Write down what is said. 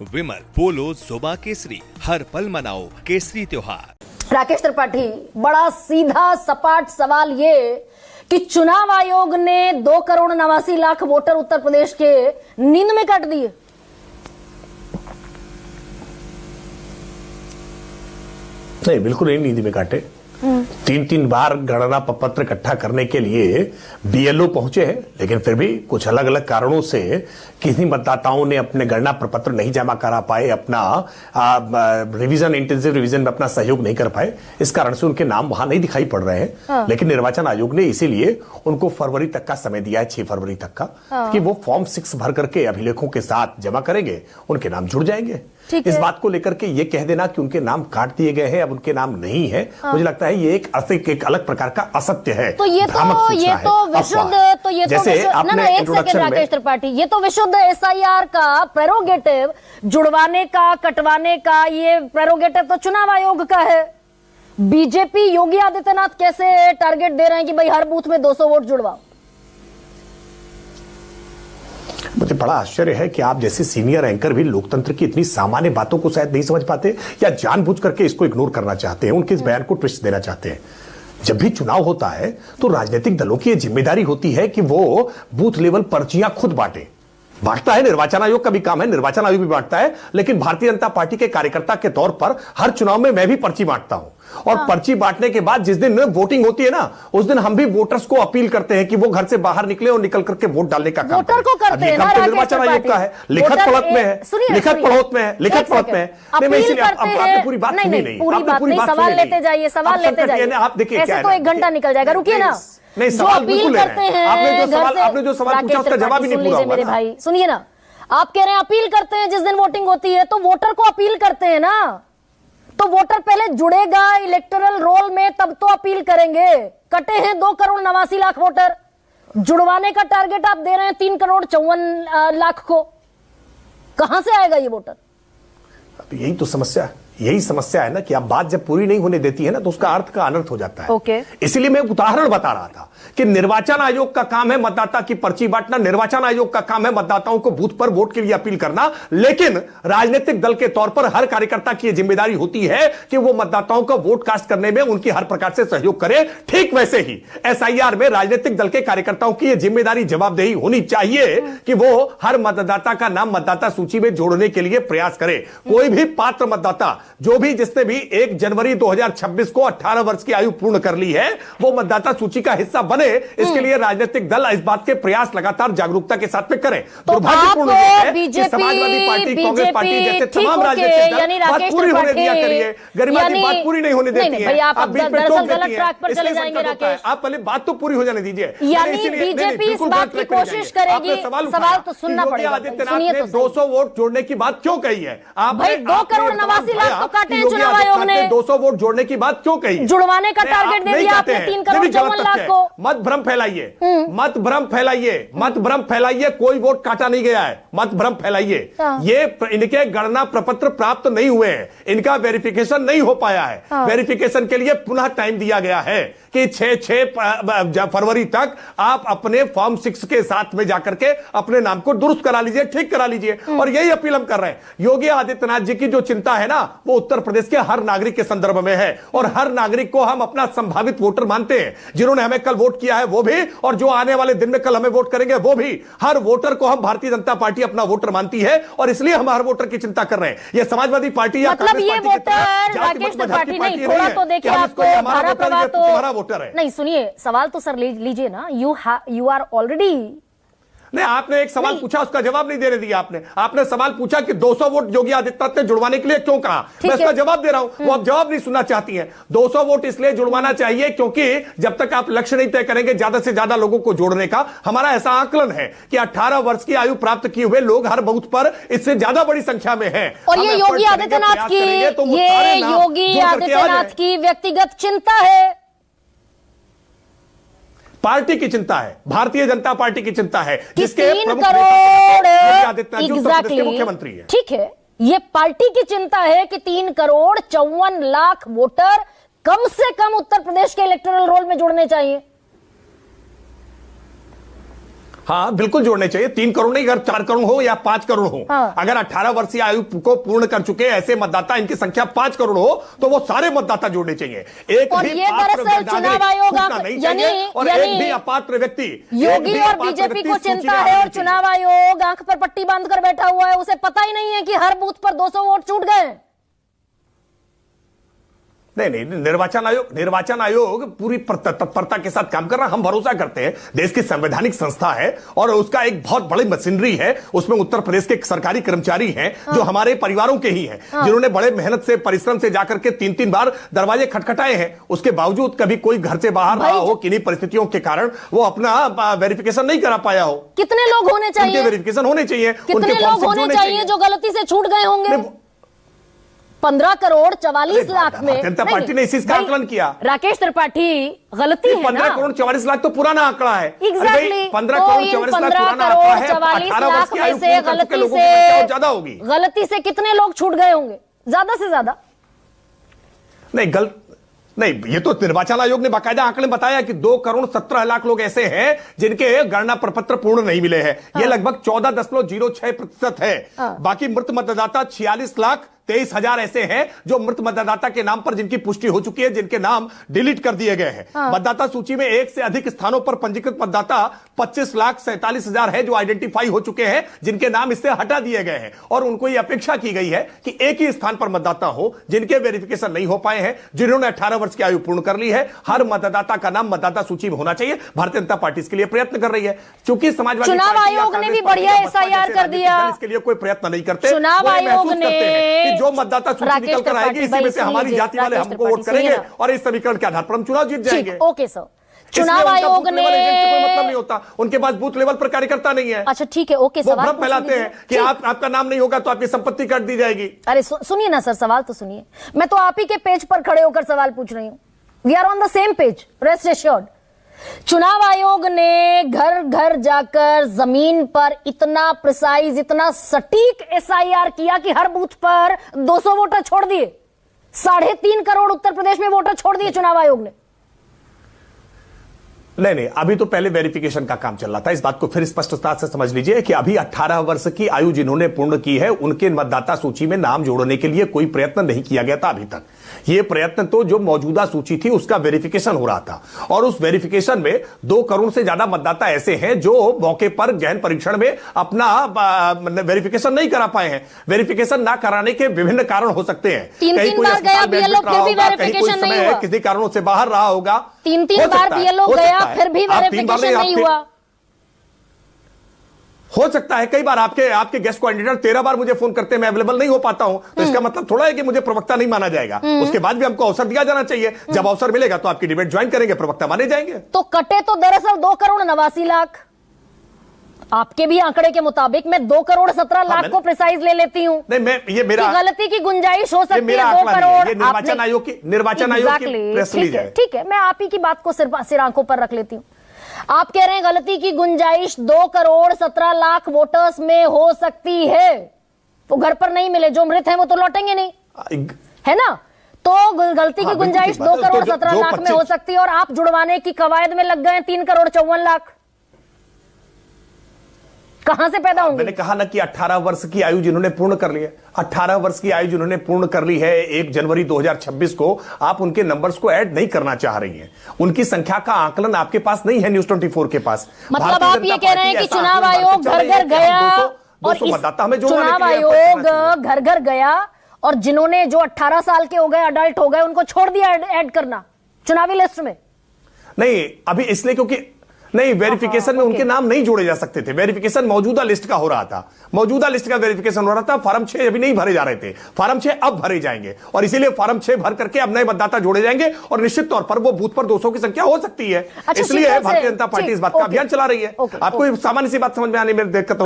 विमल बोलो जुबा केसरी, हर पल मनाओ केसरी त्योहार। राकेश त्रिपाठी, बड़ा सीधा सपाट सवाल ये कि चुनाव आयोग ने 2,89,00,000 वोटर उत्तर प्रदेश के नींद में काट दिए। नहीं, बिल्कुल नहीं नींद में काटे। 3 बार गणना पत्र इकट्ठा करने के लिए बीएलओ पहुंचे हैं, लेकिन फिर भी कुछ अलग अलग कारणों से किसी मतदाताओं ने अपने गणना प्रपत्र नहीं जमा करा पाए, अपना इंटेंसिव रिवीजन में अपना सहयोग नहीं कर पाए। इस कारण से उनके नाम वहां नहीं दिखाई पड़ रहे हैं। लेकिन निर्वाचन आयोग ने इसीलिए उनको फरवरी तक का समय दिया है, 6 फरवरी तक का, कि वो फॉर्म 6 भर करके अभिलेखों के साथ जमा करेंगे, उनके नाम जुड़ जाएंगे। इस बात को लेकर के ये कह देना कि उनके नाम काट दिए गए हैं, अब उनके नाम नहीं है, मुझे लगता है ये एक अलग प्रकार का असत्य है। तो ये राकेश त्रिपाठी, ये तो विशुद्ध एसआईआर का प्रेरोगेटिव, जुड़वाने का, कटवाने का, ये प्रेरोगेटिव तो चुनाव आयोग का है। बीजेपी योगी आदित्यनाथ कैसे टारगेट दे रहे हैं कि भाई हर बूथ में 200 वोट जुड़वाओ? मुझे बड़ा आश्चर्य है कि आप जैसे सीनियर एंकर भी लोकतंत्र की इतनी सामान्य बातों को शायद नहीं समझ पाते, या जानबूझ करके इसको इग्नोर करना चाहते हैं, उनके इस बयान को ट्विस्ट देना चाहते हैं। जब भी चुनाव होता है तो राजनीतिक दलों की यह जिम्मेदारी होती है कि वो बूथ लेवल पर्चियां खुद बांटता है। निर्वाचन आयोग का भी काम है, निर्वाचन आयोग भी बांटता है, लेकिन भारतीय जनता पार्टी के कार्यकर्ता के तौर पर हर चुनाव में मैं भी पर्ची बांटता हूं। और पर्ची बांटने के बाद जिस दिन वोटिंग होती है ना, उस दिन हम भी वोटर्स को अपील करते हैं कि वो घर से बाहर निकले और निकल करके वोट डालने का काम वोटर को करते हैं ना। निर्वाचन आयोग का है, लिखत पढ़त में है, लिखत पढ़त में है, लिखत पढ़त में है। आपने पूरी बात सुनी नहीं, पूरी बात नहीं, सवाल लेते जाइए, सवाल लेते जाइए। आप देखिए, ऐसे तो 1 घंटा निकल जाएगा, रुकिए ना। नहीं, सवाल बिल्कुल करते हैं। आपने जो सवाल पूछा उसका जवाब ही नहीं पूरा हुआ। मेरे भाई सुनिए ना, आप कह रहे हैं अपील करते हैं जिस दिन वोटिंग होती है, तो वोटर को अपील करते हैं ना। तो वोटर पहले जुड़ेगा इलेक्टोरल रोल में, तब तो अपील करेंगे। कटे हैं 2,89,00,000 वोटर, जुड़वाने का टारगेट आप दे रहे हैं 3,54,00,000 को। कहां से आएगा ये वोटर? अब यही समस्या है ना कि अब बात जब पूरी नहीं होने देती है ना, तो उसका अर्थ का अनर्थ हो जाता है। इसीलिए मैं उदाहरण बता रहा था कि निर्वाचन आयोग का काम है मतदाता की पर्ची बांटना, निर्वाचन आयोग का काम है मतदाताओं को बूथ पर वोट के लिए अपील करना, लेकिन राजनीतिक दल के तौर पर हर कार्यकर्ता की यह जिम्मेदारी होती है कि वो मतदाताओं को वोट कास्ट करने में उनकी हर प्रकार से सहयोग करे। ठीक वैसे ही एसआईआर में राजनीतिक दल के कार्यकर्ताओं की यह जिम्मेदारी, जवाबदेही होनी चाहिए कि वो हर मतदाता का नाम मतदाता सूची में जोड़ने के लिए प्रयास करे। कोई भी पात्र मतदाता जिसने भी 1 जनवरी 2026 को 18 वर्ष की आयु पूर्ण कर ली है, वो मतदाता सूची का हिस्सा बने। इसके लिए राजनीतिक दल इस बात के प्रयास लगातार जागरूकता के साथ में करें। दुर्भाग्यपूर्ण है कि समाजवादी पार्टी, कांग्रेस पार्टी जैसे तमाम राजनीतिक दल बात पूरी होने दिया करिए। गरिमा जी बात पूरी नहीं होने देती है, आप दरअसल गलत ट्रैक पर चले जाएंगे राकेश। आप पहले बात तो पूरी हो जाने दीजिए। यानी बीजेपी इस बात की कोशिश करेगी। सवाल तो सुनना पड़ेगा। आदित्यनाथ ने 200 वोट जोड़ने की बात क्यों कही है? आप 2,89,00,000 तो काटे हैं चुनाव आयोग ने। 200 वोट जोड़ने की बात क्यों कही? जुड़वाने का टारगेट दे दिया आपने 3,54,00,000 को। मत भ्रम फैलाइए, कोई वोट काटा नहीं गया है, मत भ्रम फैलाइए। ये इनके गणना प्रपत्र प्राप्त नहीं हुए हैं, इनका वेरिफिकेशन नहीं हो पाया है। वेरिफिकेशन के लिए पुनः टाइम दिया गया है कि 6 फरवरी तक आप अपने फॉर्म 6 के साथ में जाकर के अपने नाम को दुरुस्त करा लीजिए, ठीक करा लीजिए। और यही अपील हम कर रहे हैं। योगी आदित्यनाथ जी की जो चिंता है ना, वो उत्तर प्रदेश के हर नागरिक के संदर्भ में है, और हर नागरिक को हम अपना संभावित वोटर मानते हैं। जिन्होंने हमें कल वोट किया है वो भी, और जो आने वाले दिन में कल हमें वोट करेंगे वो भी। हर वोटर को हम भारतीय जनता पार्टी अपना वोटर मानती है, और इसलिए हम हर वोटर की चिंता कर रहे हैं। ये समाजवादी पार्टी या मतलब ये वोटर राकेश त्रिपाठी नहीं, थोड़ा तो देखिए, आपको धारा प्रवाह तो तुम्हारा वोटर है। नहीं, सुनिए, सवाल तो सर लीजिए ना। यू आर ऑलरेडी नहीं, आपने एक सवाल पूछा, उसका जवाब नहीं देने दिया। आपने सवाल पूछा कि 200 वोट योगी आदित्यनाथ ने जुड़वाने के लिए क्यों कहा, मैं इसका जवाब दे रहा हूं। वो आप जवाब नहीं सुनना चाहती हैं। 200 वोट इसलिए जुड़वाना चाहिए क्योंकि जब तक आप लक्ष्य नहीं तय करेंगे ज्यादा से ज्यादा लोगों को जोड़ने का, हमारा ऐसा आकलन है कि 18 वर्ष की आयु प्राप्त किए हुए लोग हर बूथ पर इससे ज्यादा बड़ी संख्या में है। और ये योगी आदित्यनाथ की व्यक्तिगत चिंता है, पार्टी की चिंता है, भारतीय जनता पार्टी की चिंता है, जिसके 3 करोड़ मुख्यमंत्री है। ठीक है, ये पार्टी की चिंता है कि 3,54,00,000 वोटर कम से कम उत्तर प्रदेश के इलेक्टोरल रोल में जुड़ने चाहिए। हाँ बिल्कुल जोड़ने चाहिए। 3 करोड़ नहीं, अगर 4 करोड़ हो या 5 करोड़ हो, अगर 18 वर्षीय आयु को पूर्ण कर चुके ऐसे मतदाता, इनकी संख्या 5 करोड़ हो, तो वो सारे मतदाता जोड़ने चाहिए। एक और भी ये दरअसल चुनाव आयोग नहीं चाहिए और एक भी अपात्र व्यक्ति। योगी और बीजेपी को चिंता है और चुनाव आयोग आंख पर पट्टी बांधकर बैठा हुआ है। उसे पता ही नहीं है कि हर बूथ पर 200 वोट छूट गए। नहीं, निर्वाचन आयोग पूरी तत्परता के साथ काम कर रहा है। हम भरोसा करते हैं, देश की संवैधानिक संस्था है और उसका एक बहुत बड़ी मशीनरी है। उसमें उत्तर प्रदेश के सरकारी कर्मचारी हैं जो हमारे परिवारों के ही हैं, जिन्होंने बड़े मेहनत से, परिश्रम से जाकर के 3-3 बार दरवाजे खटखटाए हैं। उसके बावजूद कभी कोई घर से बाहर रहा हो, किन्हीं परिस्थितियों के कारण वो अपना वेरिफिकेशन नहीं करा पाया हो। कितने लोग होने चाहिए? वेरिफिकेशन होने चाहिए। कितने लोग होने चाहिए जो गलती से छूट गए होंगे? 15 करोड़ 44 लाख में जनता पार्टी ने इसी का आकलन किया। राकेश त्रिपाठी, गलती है 15 करोड़ 44 लाख तो पुराना आंकड़ा है। एग्जैक्टली 15 करोड़ 44 लाख पुराना आंकड़ा है। 44 लाख में से ज्यादा होगी। गलती से कितने लोग छूट गए होंगे? ज्यादा से ज्यादा नहीं, ये तो निर्वाचन आयोग ने बाकायदा आंकड़े बताया कि 2 करोड़ 17 लाख लोग ऐसे हैं जिनके गणना प्रपत्र पूर्ण नहीं मिले हैं। ये लगभग 14.06% है। बाकी मृत मतदाता 46,23,000 ऐसे हैं जो मृत मतदाता के नाम पर जिनकी पुष्टि हो चुकी है, जिनके नाम डिलीट कर दिए गए हैं। मतदाता सूची में 1 से अधिक स्थानों पर पंजीकृत मतदाता 25,47,000 है जो आइडेंटिफाई हो चुके हैं, जिनके नाम इससे हटा दिए गए हैं। और उनको यह अपेक्षा की गई है कि एक ही स्थान पर मतदाता हो जिनके वेरिफिकेशन नहीं हो पाए हैं, जिन्होंने 18 वर्ष की आयु पूर्ण कर ली है। हर मतदाता का नाम मतदाता सूची में होना चाहिए। भारतीय जनता पार्टी इसके लिए प्रयत्न कर रही है। क्योंकि समाजवादी चुनाव आयोग ने भी बढ़िया एसआईआर कर दिया, इसके लिए कोई प्रयत्न नहीं करते। चुनाव आयोग ने जो मतदाता सूची निकल कर आएगी, इसी में से हमारी जाति वाले हमको वोट करेंगे और इस समीकरण के आधार पर हम चुनाव जीत जाएंगे। ओके सर, चुनाव आयोग ने कोई मतलब नहीं होता, उनके पास बूथ लेवल पर कार्यकर्ता नहीं है। अच्छा ठीक है, ओके। वो भ्रम फैलाते हैं कि आपका नाम नहीं होगा तो आपकी संपत्ति काट दी जाएगी। अरे सुनिए ना सर, सवाल तो सुनिए। मैं तो आप ही के पेज पर खड़े होकर सवाल पूछ रही हूँ। We are on the same page, rest assured. चुनाव आयोग ने घर घर जाकर जमीन पर इतना प्रिसाइज, इतना सटीक एसआईआर किया कि हर बूथ पर 200 वोटर छोड़ दिए। 3.5 करोड़ उत्तर प्रदेश में वोटर छोड़ दिए चुनाव आयोग ने। नहीं, अभी तो पहले वेरिफिकेशन का काम चल रहा था। इस बात को फिर स्पष्टता से समझ लीजिए कि अभी 18 वर्ष की आयु जिन्होंने पूर्ण की है, उनके मतदाता सूची में नाम जोड़ने के लिए कोई प्रयत्न नहीं किया गया था अभी तक। यह प्रयत्न तो जो मौजूदा सूची थी उसका वेरिफिकेशन हो रहा था, और उस वेरिफिकेशन में 2 करोड़ से ज्यादा मतदाता ऐसे हैं जो मौके पर गहन परीक्षण में अपना वेरिफिकेशन नहीं करा पाए हैं। वेरिफिकेशन ना कराने के विभिन्न कारण हो सकते हैं। कहीं कोई किसी कारणों से बाहर रहा होगा, 3 बार बीएलओ गया फिर भी वेरिफिकेशन नहीं हुआ। हो सकता है कई बार आपके गेस्ट कोऑर्डिनेटर 13 बार मुझे फोन करते हैं, मैं अवेलेबल नहीं हो पाता हूं, तो इसका मतलब थोड़ा है कि मुझे प्रवक्ता नहीं माना जाएगा। उसके बाद भी हमको अवसर दिया जाना चाहिए। जब अवसर मिलेगा तो आपकी डिबेट ज्वाइन करेंगे, प्रवक्ता माने जाएंगे। तो कटे तो दरअसल 2 करोड़ 89 लाख। आपके भी आंकड़े के मुताबिक मैं 2 करोड़ 17 लाख को प्रिसाइज ले लेती हूं। नहीं, ये मेरा गलती की गुंजाइश हो सकती है 2 करोड़। निर्वाचन आयोग की प्रेस रिलीज है। ठीक है, मैं आप ही की बात को सिर आंखों पर रख लेती हूं। आप कह रहे हैं गलती की गुंजाइश 2 करोड़ 17 लाख वोटर्स में हो सकती है। वो घर पर नहीं मिले, जो मृत हैं वो तो लौटेंगे नहीं, है ना? तो गलती की गुंजाइश 2 करोड़ 17 लाख में हो सकती है, और आप जुड़वाने की कवायद में लग गए 3 करोड़ 54 लाख। कहां से पैदा होंगे? मैंने कहा ना कि 18 वर्ष की आयु जिन्होंने पूर्ण कर ली है, 18 वर्ष की आयु जिन्होंने पूर्ण कर ली है 1 जनवरी 2026 को, आप उनके नंबर्स को ऐड नहीं करना चाह रही हैं। उनकी संख्या का आकलन आपके पास नहीं है, न्यूज 24 के पास। मतलब आप ये कह रहे हैं कि चुनाव आयोग घर घर गया और चुनाव आयोग घर घर गया और जिन्होंने जो 18 साल के हो गए, अडल्ट हो गए, उनको छोड़ दिया ऐड करना चुनावी लिस्ट में? नहीं, अभी इसलिए क्योंकि नहीं, वेरिफिकेशन में उनके नाम नहीं जोड़े जा सकते थे। वेरिफिकेशन मौजूदा लिस्ट का हो रहा था, मौजूदा लिस्ट का वेरिफिकेशन हो रहा था। फार्म 6 अभी नहीं भरे जा रहे थे, फार्म 6 अब भरे जाएंगे, और इसीलिए फार्म 6 भर करके अब नए मतदाता जोड़े जाएंगे, और निश्चित तौर पर वो बूथ पर 200 की संख्या हो सकती है। इसलिए भारतीय जनता पार्टी इस बात का अभियान चला रही है। आपको सामान्य सी बात समझ में आने में दिक्कत